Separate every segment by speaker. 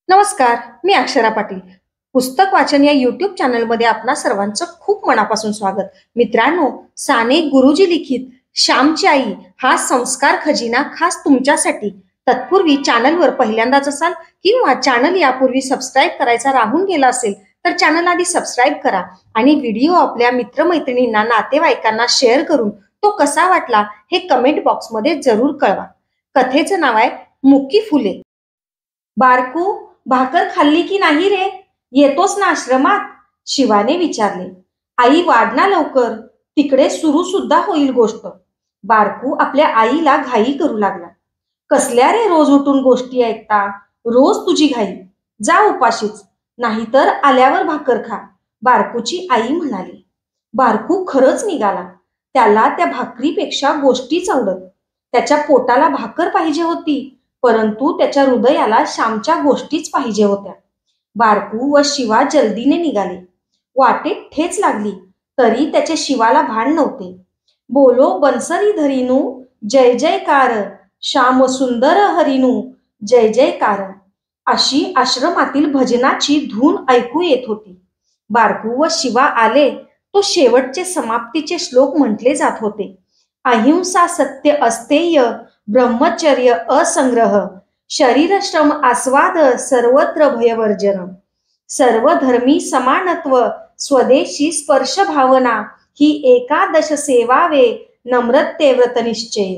Speaker 1: नमस्कार, मी अक्षरा पाटील. पुस्तक वाचन या यूट्यूब चॅनलमध्ये आपणा सर्वांचं खूप मनापासून स्वागत. मित्रांनो, साने गुरुजी लिखित श्यामची आई हा संस्कार खजिना खास तुमच्यासाठी. तत्पूर्वी चॅनलवर पहिल्यांदाच असाल किंवा चॅनल यापूर्वी सबस्क्राईब करायचा राहून गेला असेल तर चॅनल आधी सबस्क्राईब करा आणि व्हिडिओ आपल्या मित्रमैत्रिणींना, नातेवाईकांना शेअर करून तो कसा वाटला हे कमेंट बॉक्समध्ये जरूर कळवा. कथेचं नाव आहे मुकी फुले. बारकू, भाकर खाल्ली की नाही रे? येतोस ना आश्रमात? शिवाने विचारले. आई वाढ ना लवकर, तिकडे सुरू सुद्धा होईल गोष्ट. बारकू आपल्या आईला घाई करू लागला. कसल्या रे रोज उठून गोष्टी ऐकता? रोज तुझी घाई. जा उपाशीच, नाहीतर आल्यावर भाकर खा, बारकूची आई म्हणाली. बारकू खरंच निघाला. त्याला त्या भाकरीपेक्षा गोष्टीच आवडत. त्याच्या पोटाला भाकर पाहिजे होती, परंतु त्याच्या हृदयाला श्यामच्या गोष्टीच पाहिजे होत्या. बारकू व शिवा जल्दीने निघाले. वाटेत ठेच लागली तरी त्याचे शिवाला भान नव्हते. बोलो बनसरी धरिनू, जय जयकार, श्याम सुंदर हरिनू, जय जयकार, अशी आश्रमातील भजनाची धून ऐकू येत होती. बारकू व शिवा आले तो शेवटचे समाप्तीचे श्लोक म्हटले जात होते. अहिंसा सत्य अस्तेय, ब्रह्मचर्य असंग्रह, शरीरश्रम आस्वाद, सर्वत्र भयवर्जन, सर्वधर्मी समानत्व, स्वदेशी स्पर्श भावना, ही एकादश सेवावे, नम्रते व्रतनिश्चय.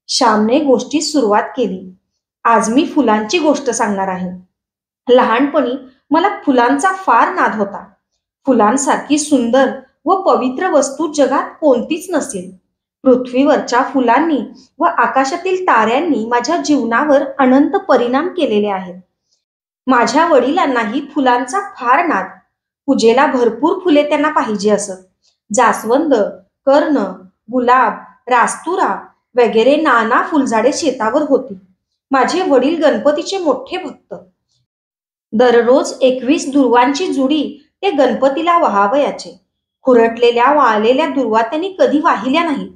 Speaker 1: श्यामने गोष्टी सुरुवात केली. आज मी फुलांची गोष्ट सांगणार आहे. लहानपणी मला फुलांचा फार नाद होता. फुलांसारखी सुंदर व पवित्र वस्तू जगात कोणतीच नसेल. पृथ्वीवरच्या फुलांनी व आकाशातील ताऱ्यांनी माझ्या जीवनावर अनंत परिणाम केलेले आहेत. माझ्या वडिलांनाही फुलांचा फार नाद. पूजेला भरपूर फुले त्यांना पाहिजे असत. जास्वंद, कर्ण, गुलाब, रास्तुरा वगैरे नाना फुलझाडे शेतावर होती. माझे वडील गणपतीचे मोठे भक्त. दररोज 21 दुर्वांची जुडी ते गणपतीला वहावयाचे. खुरटलेल्या वाळलेल्या दुर्वा त्यांनी कधी वाहिल्या नाहीत.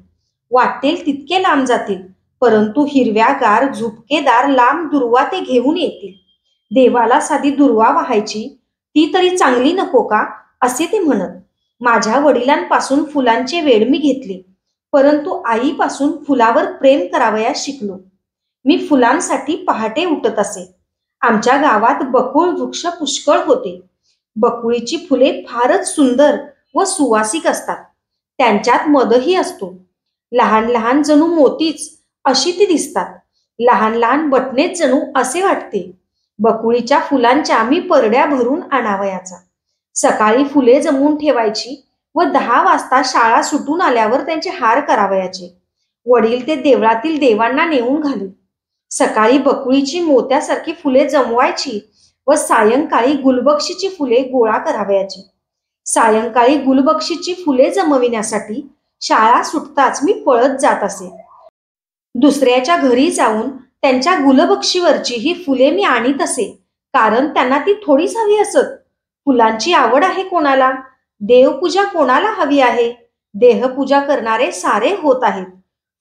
Speaker 1: वाटेल तितके लांब जातील, परंतु हिरव्यागार झुपकेदार लांब दुर्वा ते घेऊन येतील. देवाला साधी दुर्वा वाहायची, ती तरी चांगली नको का, असे ते म्हणत. माझ्या वडिलांपासून फुलांचे वेड मी घेतले, परंतु आईपासून फुलावर प्रेम करावयास शिकलो. मी फुलांसाठी पहाटे उठत असे. आमच्या गावात बकुळ वृक्ष पुष्कळ होते. बकुळीची फुले फारच सुंदर व सुवासिक असतात. त्यांच्यात मधही असतो. लहान लहान जणू मोतीच अशी ती दिसतात. लहान लहान बटणेच जणू असे वाटते. बकुळीच्या फुलांच्या मी परड्या भरून आणावयाचा. सकाळी फुले जमवून ठेवायची व 10 वाजता शाळा सुटून आल्यावर त्यांचे हार करावयाचे. वडील ते देवळातील देवांना नेऊन घाली. सकाळी बकुळीची मोत्यासारखी फुले जमवायची व सायंकाळी गुलबक्षीची फुले गोळा करावयाची. सायंकाळी गुलबक्षीची फुले जमविण्यासाठी शाळा सुटताच मी पळत जात असे. दुसऱ्याच्या घरी जाऊन त्यांच्या गुलबक्षीवरची ही फुले मी आणीत असे, कारण त्यांना ती थोडीच हवी असत. फुलांची आवड आहे कोणाला, देवपूजा कोणाला हवी आहे. देहपूजा करणारे सारे होत आहेत.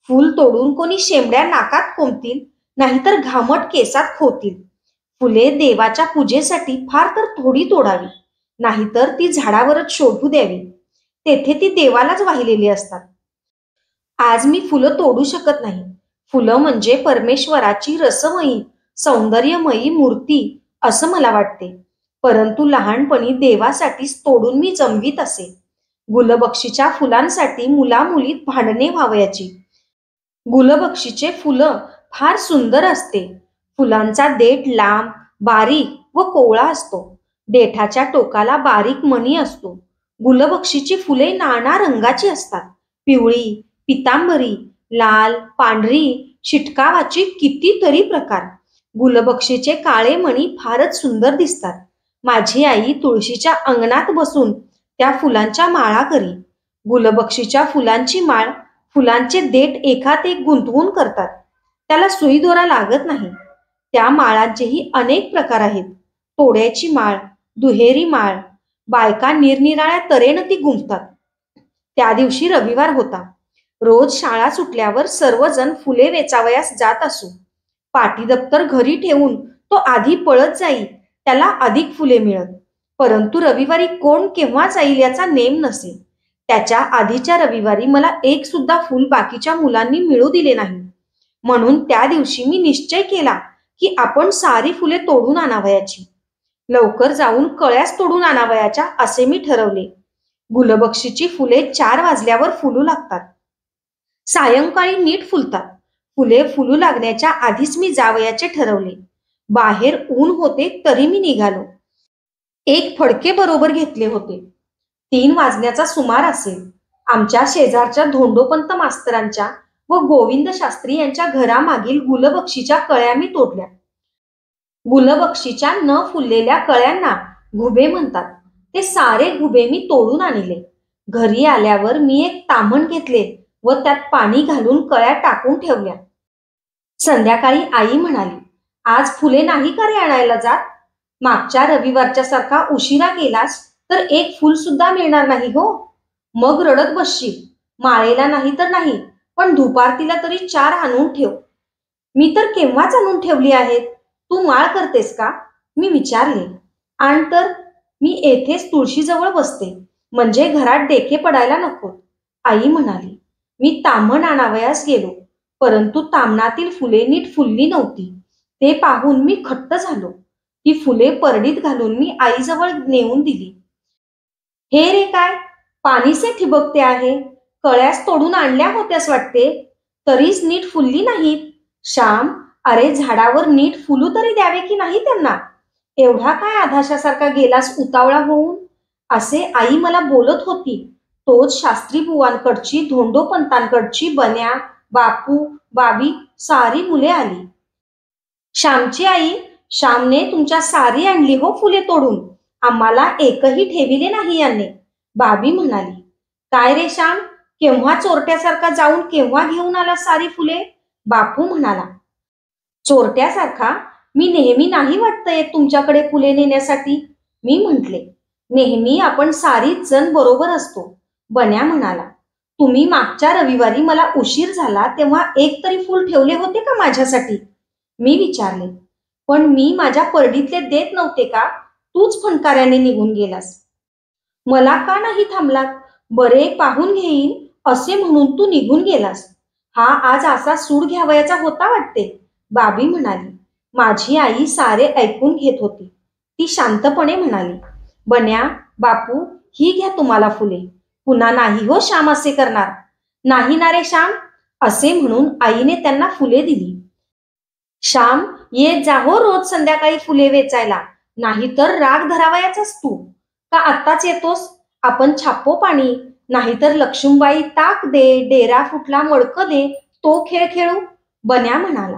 Speaker 1: फूल तोडून कोणी शेंबड्या नाकात कोंबतील, नाहीतर घामट केसात खोतील. फुले देवाच्या पूजेसाठी फार तर थोडी तोडावी, नाहीतर ती झाडावरच शोधू द्यावी. तेथे ती देवालाच वाहिलेली असतात. आज मी फुलं तोडू शकत नाही. फुलं म्हणजे परमेश्वराची रसमयी, सौंदर्यमयी मूर्ती असं मला वाटते. परंतु लहानपणी देवासाठीच तोडून मी जमवीत असे. गुलबक्षीच्या फुलांसाठी मुलामुलीत भांडणे व्हावयाची. गुलबक्षीचे फुलं फार सुंदर असते. फुलांचा देठ लांब, बारीक व कोवळा असतो. देठाच्या टोकाला बारीक मणी असतो. गुलबक्षीची फुले नाना रंगाची असतात. पिवळी, पितांबरी, लाल, पांढरी, शिटकावाची कितीतरी प्रकार. गुलबक्षीचे काळे मणी फारच सुंदर दिसतात. माझी आई तुळशीच्या अंगणात बसून त्या फुलांच्या माळा करी. गुलबक्षीच्या फुलांची माळ फुलांचे देठ एकात एक गुंतवून करतात. त्याला सुई दोरा लागत नाही. त्या माळांचेही अनेक प्रकार आहेत. तोड्याची माळ, दुहेरी माळ. बायका निरनिराळ्या तऱ्हेनं ती गुंफतात. त्या दिवशी रविवार होता. रोज शाळा सुटल्यावर सर्वजण फुले वेचावयास जात असू. पाटी दप्तर घरी ठेवून तो आधी पळत जाई त्याला अधिक फुले मिळत. परंतु रविवारी कोण केव्हा जाईल याचा नेम नसे. त्याच्या आधीच्या रविवारी मला एक सुद्धा फूल बाकीच्या मुलांनी मिळू दिले नाही. म्हणून त्या दिवशी मी निश्चय केला की आपण सारी फुले तोडून आणावयाची. लवकर जाऊन कळ्याच तोडून आणावयाच्या असे मी ठरवले. गुलबक्षीची फुले 4 वाजल्यावर फुलू लागतात. सायंकाळी नीट फुलतात. फुले फुलू लागण्याच्या आधीच मी जावयाचे ठरवले. बाहेर ऊन होते तरी मी निघालो. एक फडके बरोबर घेतले होते. 3 वाजण्याचा सुमार असेल. आमच्या शेजारच्या धोंडोपंत मास्तरांच्या व गोविंद शास्त्री यांच्या घरामागील गुलबक्षीच्या कळ्या मी तोडल्या. गुलबक्षीच्या न फुललेल्या कळ्यांना घुबे म्हणतात. ते सारे घुबे मी तोडून आणले. घरी आल्यावर मी एक ताम्हण घेतले व त्यात पाणी घालून कळ्या टाकून ठेवल्या. संध्याकाळी आई म्हणाली, आज फुले नाही का रे आणायला जात? मागच्या रविवारच्या सारखा उशिरा गेलास तर एक फूल सुद्धा मिळणार नाही हो. मग रडत बसशील. माळेला नाही तर नाही, पण धुपारतीला तरी 4 आणून ठेव. मी तर केव्हाच आणून ठेवली आहेत. तू माळ करतेस का? मी विचारले. आण तर. मी येथेच तुळशीजवळ बसते, म्हणजे घरात डेके पडायला नको. आई म्हणाली. मी ताम्हण आणावयास गेलो, परंतु ताम्हणातील फुले नीट फुलली नव्हती. ते पाहून मी खट्ट झालो. ती फुले परडीत घालून मी आईजवळ नेऊन दिली. हे रे काय, पाणीसे ठिबकते आहे. कळ्यास तोडून आणल्या होत्यास वाटते, तरीच नीट फुलली नाहीत. श्याम, अरे झाडावर नीट फुलू तरी द्यावे की नाही त्यांना? एवढा काय आधाशासारखा गेलास उतावळा होऊन? असे आई मला बोलत होती. तोच शास्त्री बुवांकडची, धोंडोपंतांकडची बन्या, बापू, बाबी सारी मुले आली. श्यामची आई, श्यामने तुमच्या सारी आणली हो फुले तोडून. आम्हाला एकही ठेविले नाही याने. बाबी म्हणाली. काय रे श्याम, केव्हा चोरट्यासारखा जाऊन केव्हा घेऊन आला सारी फुले? बापू म्हणाला. चोरट्यासारखा मी नेहमी नाही वाटतं येत तुमच्याकडे फुले नेण्यासाठी. मी म्हटले. नेहमी आपण सारीच जण बरोबर असतो. बन्या म्हणाला. तुम्ही मागच्या रविवारी मला उशीर झाला तेव्हा एक तरी फूल ठेवले होते का माझ्यासाठी? मी विचारले. पण मी माझ्या परडीतले देत नव्हते का? तूच फणकाऱ्याने निघून गेलास. मला का नाही थांबलात? बरे पाहून घेईन असे म्हणून तू निघून गेलास. हा आज असा सूड घ्यावयाचा होता वाटते. बाबी म्हणाली. माझी आई सारे ऐकून घेत होती. ती शांतपणे म्हणाली. बन्या, बापू, ही घ्या तुम्हाला फुले. पुन्हा नाही हो श्याम असे करणार. नाही ना रे श्याम, असे म्हणून आईने त्यांना फुले दिली. श्याम, येत जा हो रोज संध्याकाळी फुले वेचायला, नाहीतर राग धरावयाचाच तू. का आत्ताच येतोस? आपण छापो पाणी, नाहीतर लक्ष्मीबाई ताक दे, डेरा फुटला मडकं दे, तो खेळ खेळू. बन्या म्हणाला.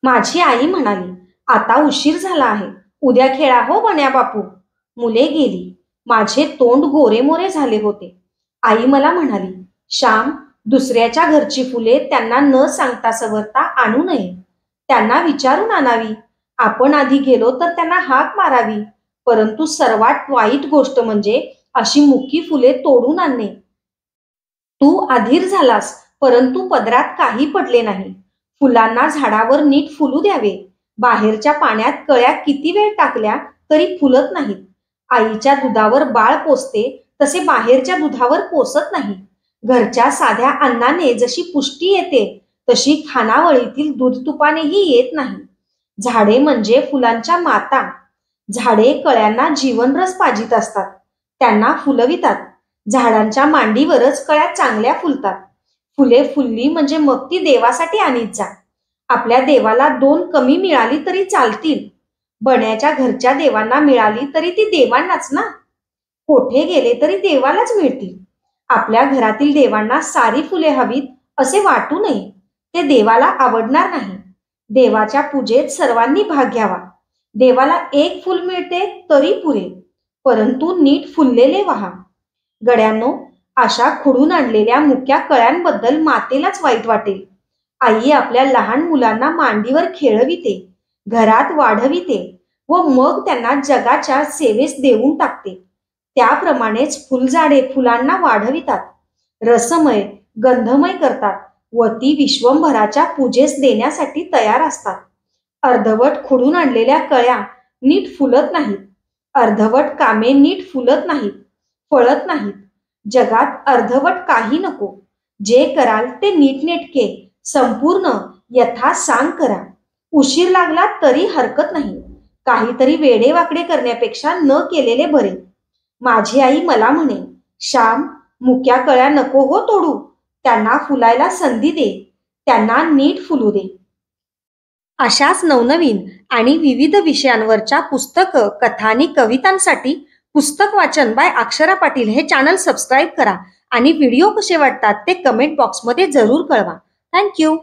Speaker 1: माझी आई म्हणाली. आता उशीर झाला आहे, उद्या खेळा हो बन्या बापू. मुले गेली. माझे तोंड गोरेमोरे झाले होते. आई मला म्हणाली. श्याम, दुसऱ्याच्या घरची फुले त्यांना न सांगता सवरता आणू नये. त्यांना विचारून आणावी. आपण आधी गेलो तर त्यांना हाक मारावी. परंतु सर्वात वाईट गोष्ट म्हणजे अशी मुकी फुले तोडून आणणे. तू अधीर झालास, परंतु पदरात काही पडले नाही. फुलांना झाडावर नीट फुलू द्यावे. बाहेरच्या पाण्यात कळ्या किती वेळ टाकल्या तरी फुलत नाहीत. आईच्या दुधावर बाळ पोसते तसे बाहेरच्या दुधावर पोसत नाही. घरच्या साध्या अन्नाने जशी पुष्टी येते तशी खानावळीतील दूध तुपानेही येत नाही. झाडे म्हणजे फुलांच्या माता. झाडे कळ्यांना जीवनरस पाजित असतात. त्यांना फुलवितात. झाडांच्या मांडीवरच कळ्या चांगल्या फुलतात. फुले फुलली म्हणजे मग ती देवासाठी आणीत जा. आपल्या देवाला 2 कमी मिळाली तरी चालतील. बन्याच्या घरच्या देवांना मिळाली तरी ती देवांनाच ना. कोठे गेले तरी देवालाच मिळतील. आपल्या घरातील देवांना सारी फुले हवीत असे वाटू नये. ते देवाला आवडणार नाही. देवाच्या पूजेत सर्वांनी भाग घ्यावा. देवाला 1 फूल मिळते तरी पुरे, परंतु नीट फुललेले व्हा. गड्यांनो, अशा खुडून आणलेल्या मुक्या कळ्यांबद्दल मातेलाच वाईट वाटेल. आई आपल्या लहान मुलांना मांडीवर खेळविते, घरात वाढविते व मग त्यांना जगाच्या सेवेस देऊन टाकते. त्याप्रमाणेच फुलझाडे फुलांना वाढवितात, रसमय गंधमय करतात व ती विश्वंभराच्या पूजेस देण्यासाठी तयार असतात. अर्धवट खुडून आणलेल्या कळ्या नीट फुलत नाहीत. अर्धवट कामे नीट फुलत नाहीत, फळत नाहीत. जगात अर्धवट काही नको. जे कराल ते नीटनेटके, संपूर्ण यथासांग करा. उशीर लागला तरी हरकत नाही. काहीतरी वेडेवाकडे करण्यापेक्षा न केलेले बरे. माझी आई मला म्हणे, श्याम, मुक्या कळ्या नको हो तोडू. त्यांना फुलायला संधी दे. त्यांना नीट फुलू दे. अशाच नवनवीन आणि विविध विषयांवरच्या पुस्तकं, कथा आणि कवितांसाठी पुस्तक वाचन बाय अक्षरा पाटील हे चॅनल सबस्क्राईब करा आणि व्हिडिओ कसे वाटतात ते कमेंट बॉक्समध्ये जरूर कळवा. थँक्यू.